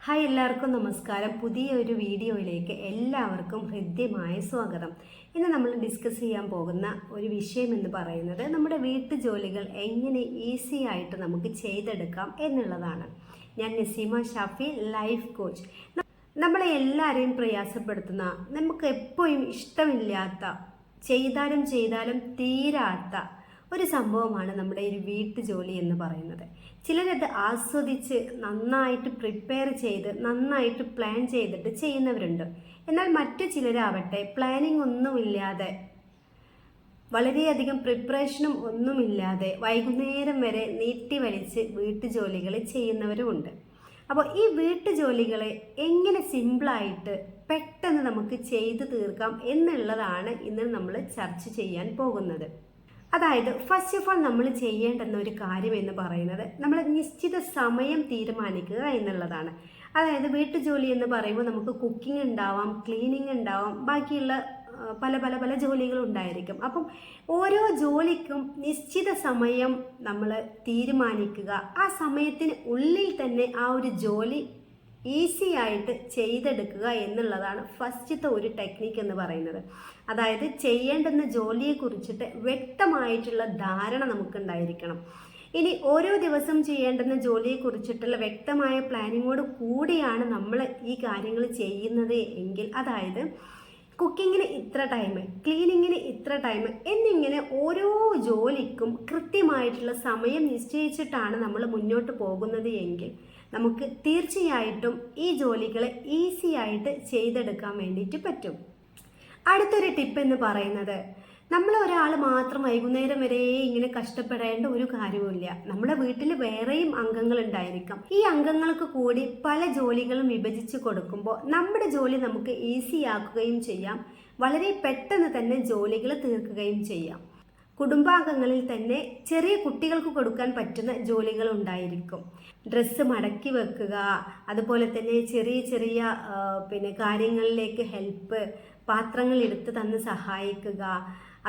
Hi എല്ലാവർക്കും നമസ്കാരം. പുതിയ ഒരു വീഡിയോയിലേക്ക് എല്ലാവർക്കും ഹൃദ്യമായ സ്വാഗതം. ഇന്ന് നമ്മൾ ഡിസ്കസ് ചെയ്യാൻ പോകുന്ന ഒരു വിഷയം എന്ന് പറയുന്നത് നമ്മുടെ വീട്ടു ജോലികൾ എങ്ങനെ ഈസി ആയിട്ട് നമുക്ക് ചെയ്തെടുക്കാം എന്നുള്ളതാണ്. ഞാൻ നസീമ ഷാഫി, ലൈഫ് കോച്ച്. നമ്മളെ എല്ലാവരെയും പ്രയാസപ്പെടുത്തുന്ന, നമുക്ക് എപ്പോഴും ഇഷ്ടമില്ലാത്ത, ചെയ്താലും തീരാത്ത ഒരു സംഭവമാണ് നമ്മുടെ ഒരു വീട്ടു ജോലി എന്ന് പറയുന്നത്. ചിലരത് ആസ്വദിച്ച് നന്നായിട്ട് പ്രിപ്പയർ ചെയ്ത് നന്നായിട്ട് പ്ലാൻ ചെയ്തിട്ട് ചെയ്യുന്നവരുണ്ട്. എന്നാൽ മറ്റു ചിലരാവട്ടെ പ്ലാനിങ് ഒന്നുമില്ലാതെ, വളരെയധികം പ്രിപ്പറേഷനും ഒന്നുമില്ലാതെ വൈകുന്നേരം വരെ നീട്ടി വലിച്ച് വീട്ടു ജോലികൾ ചെയ്യുന്നവരുമുണ്ട്. അപ്പോൾ ഈ വീട്ടു ജോലികളെ എങ്ങനെ സിമ്പിളായിട്ട് പെട്ടെന്ന് നമുക്ക് ചെയ്തു തീർക്കാം എന്നുള്ളതാണ് ഇന്ന് നമ്മൾ ചർച്ച ചെയ്യാൻ പോകുന്നത്. അതായത് ഫസ്റ്റ് ഓഫ് ഓൾ നമ്മൾ ചെയ്യേണ്ടുന്ന ഒരു കാര്യം എന്ന് പറയുന്നത് നമ്മൾ നിശ്ചിത സമയം തീരുമാനിക്കുക എന്നുള്ളതാണ്. അതായത് വീട്ടുജോലി എന്ന് പറയുമ്പോൾ നമുക്ക് കുക്കിംഗ് ഉണ്ടാവാം, ക്ലീനിങ് ഉണ്ടാവാം, ബാക്കിയുള്ള പല ജോലികളും ഉണ്ടായിരിക്കും. അപ്പം ഓരോ ജോലിക്കും നിശ്ചിത സമയം നമ്മൾ തീരുമാനിക്കുക. ആ സമയത്തിന് ഉള്ളിൽ തന്നെ ആ ഒരു ജോലി ഈസി ആയിട്ട് ചെയ്തെടുക്കുക എന്നുള്ളതാണ് ഫസ്റ്റത്തെ ഒരു ടെക്നിക്ക് എന്ന് പറയുന്നത്. അതായത് ചെയ്യേണ്ടുന്ന ജോലിയെ കുറിച്ചിട്ട് വ്യക്തമായിട്ടുള്ള ധാരണ നമുക്കുണ്ടായിരിക്കണം. ഇനി ഓരോ ദിവസം ചെയ്യേണ്ടുന്ന ജോലിയെ കുറിച്ചിട്ടുള്ള വ്യക്തമായ പ്ലാനിങ്ങോട് കൂടിയാണ് നമ്മൾ ഈ കാര്യങ്ങൾ ചെയ്യുന്നത് എങ്കിൽ, അതായത് കുക്കിങ്ങിന് ഇത്ര ടൈം, ക്ലീനിങ്ങിന് ഇത്ര ടൈം എന്നിങ്ങനെ ഓരോ ജോലിക്കും കൃത്യമായിട്ടുള്ള സമയം നിശ്ചയിച്ചിട്ടാണ് നമ്മൾ മുന്നോട്ട് പോകുന്നത് എങ്കിൽ നമുക്ക് തീർച്ചയായിട്ടും ഈ ജോലികളെ ഈസി ആയിട്ട് ചെയ്തെടുക്കാൻ വേണ്ടിയിട്ട് പറ്റും. അടുത്തൊരു ടിപ്പ് എന്ന് പറയുന്നത്, നമ്മൾ ഒരാൾ മാത്രം വൈകുന്നേരം വരെ ഇങ്ങനെ കഷ്ടപ്പെടേണ്ട ഒരു കാര്യവുമില്ല. നമ്മുടെ വീട്ടിൽ വേറെയും അംഗങ്ങൾ ഉണ്ടായിരിക്കാം. ഈ അംഗങ്ങൾക്ക് കൂടി പല ജോലികളും വിഭജിച്ച് കൊടുക്കുമ്പോൾ നമ്മുടെ ജോലി നമുക്ക് ഈസി ആക്കുകയും ചെയ്യാം, വളരെ പെട്ടെന്ന് തന്നെ ജോലികൾ തീർക്കുകയും ചെയ്യാം. കുടുംബാംഗങ്ങളിൽ തന്നെ ചെറിയ കുട്ടികൾക്ക് കൊടുക്കാൻ പറ്റുന്ന ജോലികൾ ഉണ്ടായിരിക്കും. ഡ്രസ്സ് മടക്കി വെക്കുക, അതുപോലെ തന്നെ ചെറിയ കാര്യങ്ങളിലേക്ക് ഹെൽപ്പ്, പാത്രങ്ങൾ എടുത്ത് തന്ന് സഹായിക്കുക,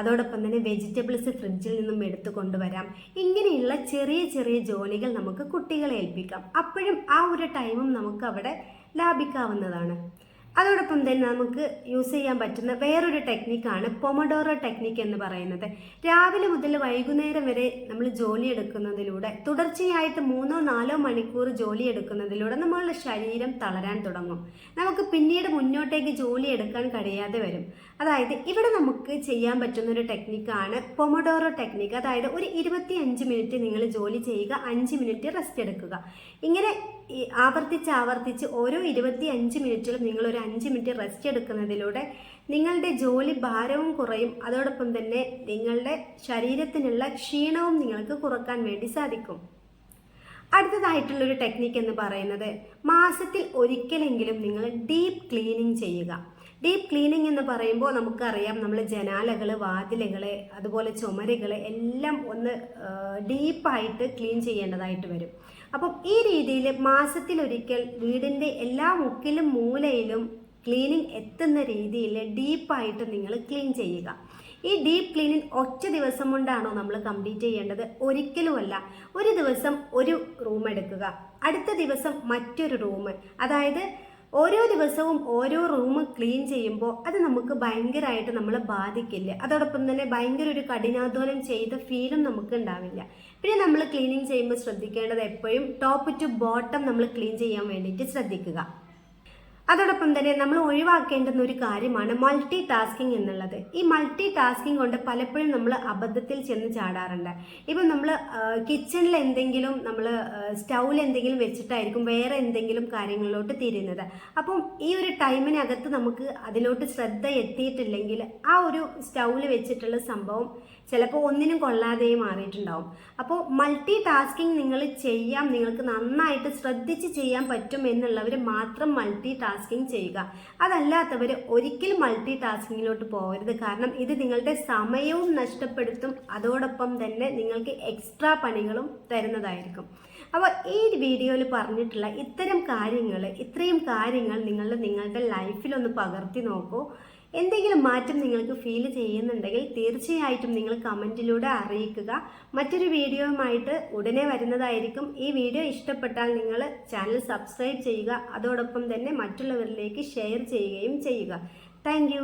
അതോടൊപ്പം തന്നെ വെജിറ്റബിൾസ് ഫ്രിഡ്ജിൽ നിന്നും എടുത്തു കൊണ്ടുവരാം. ഇങ്ങനെയുള്ള ചെറിയ ജോലികൾ നമുക്ക് കുട്ടികളെ ഏൽപ്പിക്കാം. അപ്പോഴും ആ ഒരു ടൈമും നമുക്ക് അവിടെ ലാഭിക്കാവുന്നതാണ്. അതോടൊപ്പം തന്നെ നമുക്ക് യൂസ് ചെയ്യാൻ പറ്റുന്ന വേറൊരു ടെക്നിക്കാണ് പൊമഡോറോ ടെക്നിക്ക് എന്ന് പറയുന്നത്. രാവിലെ മുതൽ വൈകുന്നേരം വരെ നമ്മൾ ജോലി എടുക്കുന്നതിലൂടെ, തുടർച്ചയായിട്ട് 3-4 മണിക്കൂർ ജോലി എടുക്കുന്നതിലൂടെ നമ്മളുടെ ശരീരം തളരാൻ തുടങ്ങും. നമുക്ക് പിന്നീട് മുന്നോട്ടേക്ക് ജോലി എടുക്കാൻ കഴിയാതെ വരും. അതായത് ഇവിടെ നമുക്ക് ചെയ്യാൻ പറ്റുന്ന ഒരു ടെക്നിക്കാണ് പൊമഡോറോ ടെക്നിക്ക്. അതായത് ഒരു 25 മിനിറ്റ് നിങ്ങൾ ജോലി ചെയ്യുക, 5 മിനിറ്റ് റെസ്റ്റ് എടുക്കുക. ഇങ്ങനെ ആവർത്തിച്ച് ഓരോ 25 മിനിറ്റിലും നിങ്ങൾ ഒരു 5 മിനിറ്റ് റെസ്റ്റ് എടുക്കുന്നതിലൂടെ നിങ്ങളുടെ ജോലി ഭാരവും കുറയും. അതോടൊപ്പം തന്നെ നിങ്ങളുടെ ശരീരത്തിനുള്ള ക്ഷീണവും നിങ്ങൾക്ക് കുറക്കാൻ വേണ്ടി സാധിക്കും. അടുത്തതായിട്ടുള്ളൊരു ടെക്നിക്ക് എന്ന് പറയുന്നത്, മാസത്തിൽ ഒരിക്കലെങ്കിലും നിങ്ങൾ ഡീപ്പ് ക്ലീനിങ് ചെയ്യുക. ഡീപ്പ് ക്ലീനിങ് എന്ന് പറയുമ്പോൾ നമുക്കറിയാം, നമ്മൾ ജനാലകൾ, വാതിലുകൾ, അതുപോലെ ചുമരുകൾ എല്ലാം ഒന്ന് ഡീപ്പായിട്ട് ക്ലീൻ ചെയ്യേണ്ടതായിട്ട് വരും. അപ്പം ഈ രീതിയിൽ മാസത്തിലൊരിക്കൽ വീടിൻ്റെ എല്ലാ മുക്കിലും മൂലയിലും ക്ലീനിങ് എത്തുന്ന രീതിയിൽ ഡീപ്പായിട്ട് നിങ്ങൾ ക്ലീൻ ചെയ്യുക. ഈ ഡീപ്പ് ക്ലീനിങ് ഒറ്റ ദിവസം കൊണ്ടാണോ നമ്മൾ കംപ്ലീറ്റ് ചെയ്യേണ്ടത്? ഒരിക്കലുമല്ല. ഒരു ദിവസം ഒരു റൂം എടുക്കുക, അടുത്ത ദിവസം മറ്റൊരു റൂം. അതായത് ഓരോ ദിവസവും ഓരോ റൂം ക്ലീൻ ചെയ്യുമ്പോൾ അത് നമുക്ക് ഭയങ്കരമായിട്ട് നമ്മളെ ബാധിക്കില്ല. അതോടൊപ്പം തന്നെ ഭയങ്കര ഒരു കഠിനാധ്വാനം ചെയ്ത ഫീലും നമുക്ക് ഉണ്ടാവില്ല. പിന്നെ നമ്മൾ ക്ലീനിങ് ചെയ്യുമ്പോൾ ശ്രദ്ധിക്കേണ്ടത് എപ്പോഴും ടോപ്പ് ടു ബോട്ടം നമ്മൾ ക്ലീൻ ചെയ്യാൻ വേണ്ടിയിട്ട് ശ്രദ്ധിക്കുക. അതോടൊപ്പം തന്നെ നമ്മൾ ഒഴിവാക്കേണ്ടുന്ന ഒരു കാര്യമാണ് മൾട്ടി ടാസ്കിങ് എന്നുള്ളത്. ഈ മൾട്ടി ടാസ്കിങ് കൊണ്ട് പലപ്പോഴും നമ്മൾ അബദ്ധത്തിൽ ചെന്ന് ചാടാറുണ്ട്. ഇപ്പം നമ്മൾ കിച്ചണിൽ എന്തെങ്കിലും, നമ്മൾ സ്റ്റൗവിൽ എന്തെങ്കിലും വെച്ചിട്ടായിരിക്കും വേറെ എന്തെങ്കിലും കാര്യങ്ങളിലോട്ട് തിരിയുന്നത്. അപ്പം ഈ ഒരു ടൈമിനകത്ത് നമുക്ക് അതിലോട്ട് ശ്രദ്ധ എത്തിയിട്ടില്ലെങ്കിൽ ആ ഒരു സ്റ്റൗവിൽ വെച്ചിട്ടുള്ള സംഭവം ചിലപ്പോൾ ഒന്നിനും കൊള്ളാതെയും മാറിയിട്ടുണ്ടാവും. അപ്പോൾ മൾട്ടി ടാസ്കിങ് നിങ്ങൾ ചെയ്യാം, നിങ്ങൾക്ക് നന്നായിട്ട് ശ്രദ്ധിച്ച് ചെയ്യാൻ പറ്റും എന്നുള്ളവർ മാത്രം മൾട്ടി ടാസ്കിങ് ചെയ്യുക. അതല്ലാത്തവർ ഒരിക്കലും മൾട്ടി ടാസ്കിങ്ങിലോട്ട് പോകരുത്. കാരണം ഇത് നിങ്ങളുടെ സമയവും നഷ്ടപ്പെടുത്തും, അതോടൊപ്പം തന്നെ നിങ്ങൾക്ക് എക്സ്ട്രാ പണികളും തരുന്നതായിരിക്കും. അപ്പോൾ ഈ വീഡിയോയിൽ പറഞ്ഞിട്ടുള്ള ഇത്രയും കാര്യങ്ങൾ നിങ്ങൾ നിങ്ങളുടെ ലൈഫിലൊന്ന് പകർത്തി നോക്കൂ. എന്തെങ്കിലും മാറ്റം നിങ്ങൾക്ക് ഫീൽ ചെയ്യുന്നുണ്ടെങ്കിൽ തീർച്ചയായിട്ടും നിങ്ങൾ കമൻറ്റിലൂടെ അറിയിക്കുക. മറ്റൊരു വീഡിയോയുമായിട്ട് ഉടനെ വരുന്നതായിരിക്കും. ഈ വീഡിയോ ഇഷ്ടപ്പെട്ടാൽ നിങ്ങൾ ചാനൽ സബ്സ്ക്രൈബ് ചെയ്യുക, അതോടൊപ്പം തന്നെ മറ്റുള്ളവരിലേക്ക് ഷെയർ ചെയ്യുകയും ചെയ്യുക. താങ്ക്